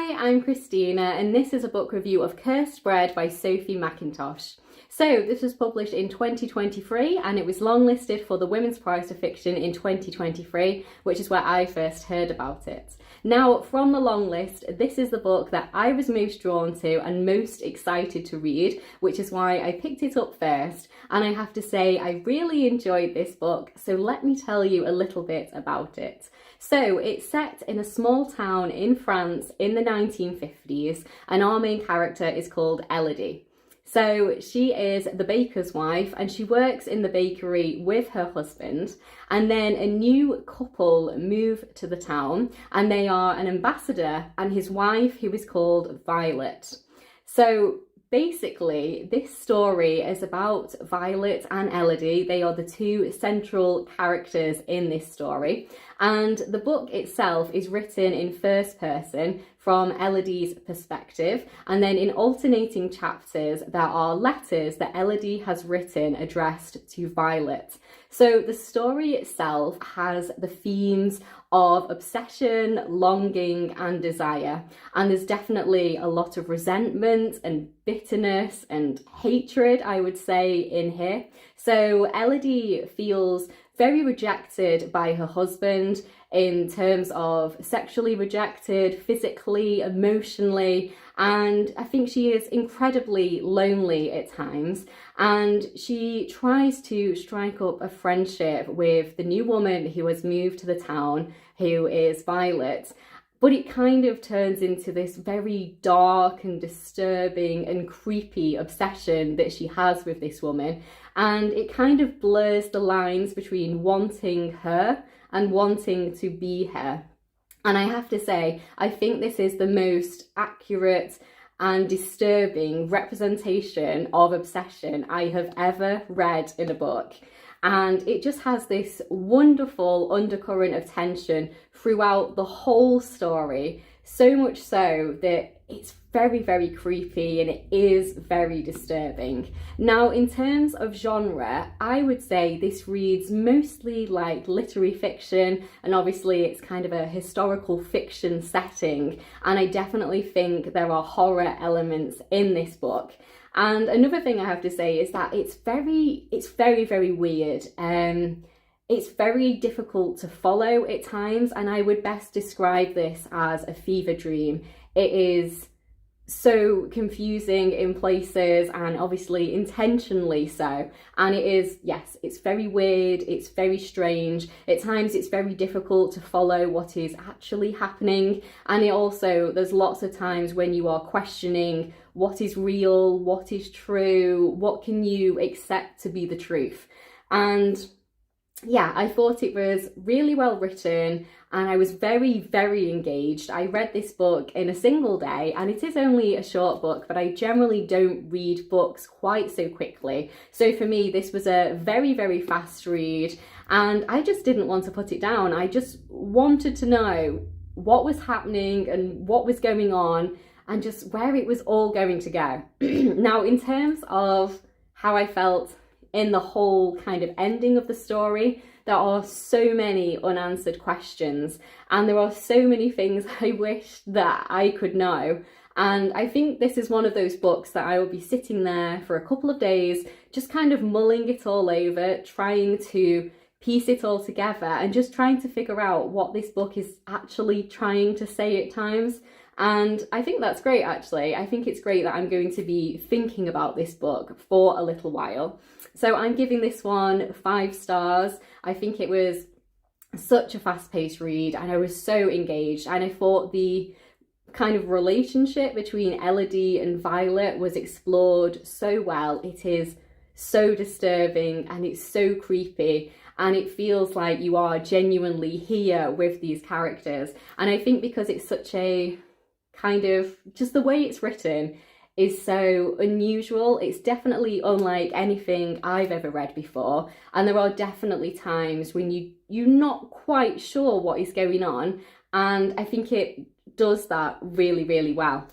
Hi, I'm Christina and this is a book review of Cursed Bread by Sophie Mackintosh. So this was published in 2023 and it was longlisted for the Women's Prize for Fiction in 2023, which is where I first heard about it. Now, from the long list, this is the book that I was most drawn to and most excited to read, which is why I picked it up first. And I have to say, I really enjoyed this book, so let me tell you a little bit about it. So it's set in a small town in France in the 1950s, and our main character is called Elodie. So she is the baker's wife and she works in the bakery with her husband, and then a new couple move to the town and they are an ambassador and his wife, who is called Violet. So basically, this story is about Violet and Elodie. They are the two central characters in this story. And the book itself is written in first person from Elodie's perspective. And then in alternating chapters, there are letters that Elodie has written addressed to Violet. So the story itself has the themes of obsession, longing and desire, and there's definitely a lot of resentment and bitterness and hatred, I would say, in here. So Elodie feels very rejected by her husband in terms of sexually rejected, physically, emotionally, and I think she is incredibly lonely at times. And she tries to strike up a friendship with the new woman who has moved to the town, who is Violet. But it kind of turns into this very dark and disturbing and creepy obsession that she has with this woman. And it kind of blurs the lines between wanting her and wanting to be her. And I have to say, I think this is the most accurate and disturbing representation of obsession I have ever read in a book. And it just has this wonderful undercurrent of tension throughout the whole story, so much so that it's very, very creepy and it is very disturbing. Now, in terms of genre, I would say this reads mostly like literary fiction, and obviously it's kind of a historical fiction setting, and I definitely think there are horror elements in this book. And another thing I have to say is that it's very, very weird. It's very difficult to follow at times, and I would best describe this as a fever dream. It is so confusing in places, and obviously intentionally so. And it is, yes, it's very weird, it's very strange. At times it's very difficult to follow what is actually happening. And it also, there's lots of times when you are questioning what is real, what is true, what can you accept to be the truth. And yeah, I thought it was really well written and I was very, very engaged. I read this book in a single day, and it is only a short book, but I generally don't read books quite so quickly. So for me, this was a very, very fast read, and I just didn't want to put it down. I just wanted to know what was happening and what was going on and just where it was all going to go. Now, in terms of how I felt in the whole kind of ending of the story, there are so many unanswered questions and there are so many things I wish that I could know. And I think this is one of those books that I will be sitting there for a couple of days, just kind of mulling it all over, trying to piece it all together and just trying to figure out what this book is actually trying to say at times. And I think that's great, actually. I think it's great that I'm going to be thinking about this book for a little while. So I'm giving this one 5 stars. I think it was such a fast-paced read and I was so engaged, and I thought the kind of relationship between Elodie and Violet was explored so well. It is so disturbing and it's so creepy, and it feels like you are genuinely here with these characters. And I think because it's such a kind of, just the way it's written is so unusual. It's definitely unlike anything I've ever read before, and there are definitely times when you're not quite sure what is going on, and I think it does that really, really well.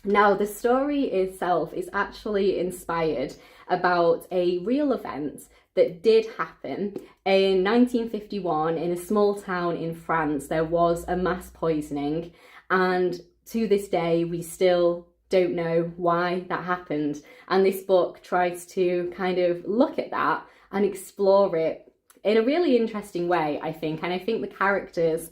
Now, the story itself is actually inspired about a real event that did happen in 1951 in a small town in France. There was a mass poisoning, and to this day, we still don't know why that happened. And this book tries to kind of look at that and explore it in a really interesting way, I think. And I think the characters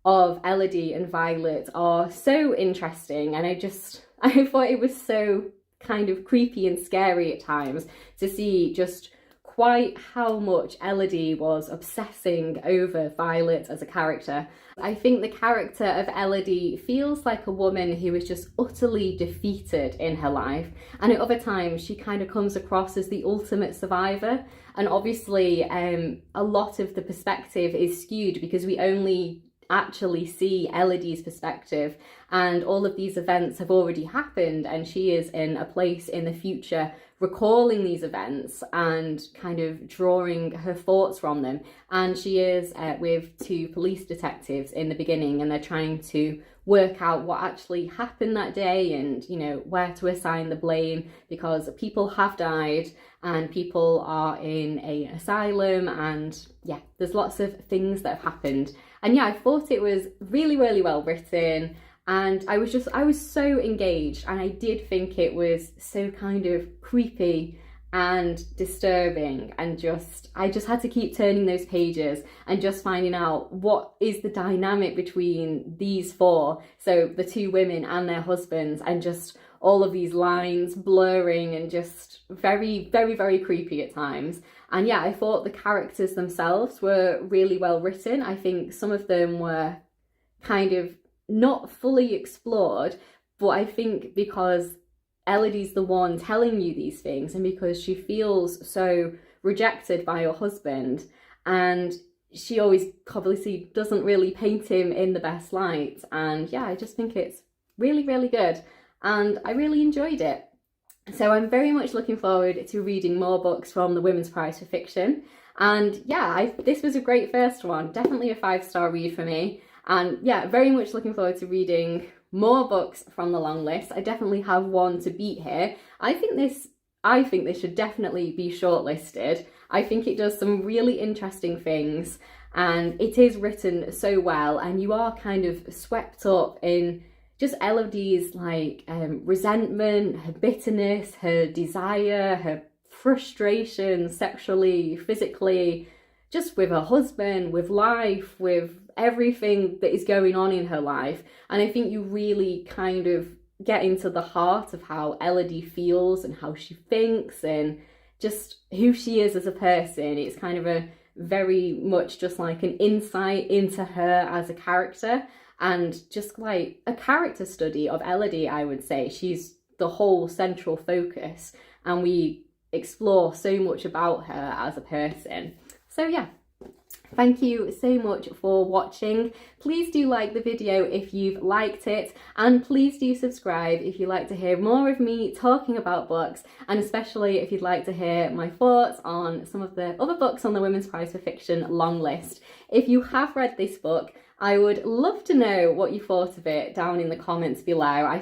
of Elodie and Violet are so interesting. And I thought it was so kind of creepy and scary at times to see just quite how much Elodie was obsessing over Violet as a character. I think the character of Elodie feels like a woman who is just utterly defeated in her life, and at other times she kind of comes across as the ultimate survivor. And obviously a lot of the perspective is skewed because we only actually see Elodie's perspective, and all of these events have already happened and she is in a place in the future recalling these events and kind of drawing her thoughts from them. And she is with two police detectives in the beginning, and they're trying to work out what actually happened that day and, you know, where to assign the blame, because people have died and people are in an asylum, and yeah, there's lots of things that have happened. And yeah, I thought it was really, really well written, and I was so engaged, and I did think it was so kind of creepy and disturbing, and I just had to keep turning those pages and just finding out what is the dynamic between these four, so the two women and their husbands, and just all of these lines blurring and just very, very, very creepy at times. And yeah, I thought the characters themselves were really well written. I think some of them were kind of not fully explored, but I think because Elodie's the one telling you these things, and because she feels so rejected by her husband, and she always obviously doesn't really paint him in the best light. And yeah, I just think it's really, really good, and I really enjoyed it. So I'm very much looking forward to reading more books from the Women's Prize for Fiction. And yeah, this was a great first one, definitely a 5-star read for me. And yeah, very much looking forward to reading more books from the long list. I definitely have one to beat here. I think this should definitely be shortlisted. I think it does some really interesting things, and it is written so well, and you are kind of swept up in just Elodie's like resentment, her bitterness, her desire, her frustration sexually, physically, just with her husband, with life, with everything that is going on in her life. And I think you really kind of get into the heart of how Elodie feels and how she thinks and just who she is as a person. It's kind of a very much just like an insight into her as a character, and just like a character study of Elodie, I would say. She's the whole central focus, and we explore so much about her as a person. So yeah, thank you so much for watching. Please do like the video if you've liked it, and please do subscribe if you'd like to hear more of me talking about books, and especially if you'd like to hear my thoughts on some of the other books on the Women's Prize for Fiction long list. If you have read this book, I would love to know what you thought of it down in the comments below.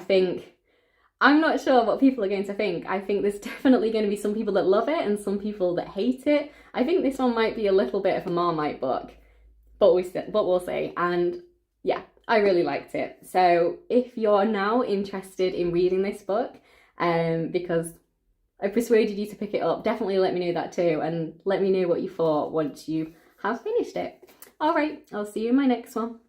I'm not sure what people are going to think. I think there's definitely going to be some people that love it and some people that hate it. I think this one might be a little bit of a Marmite book, but we'll see. And yeah, I really liked it. So if you're now interested in reading this book, because I persuaded you to pick it up, definitely let me know that too, and let me know what you thought once you have finished it. All right, I'll see you in my next one.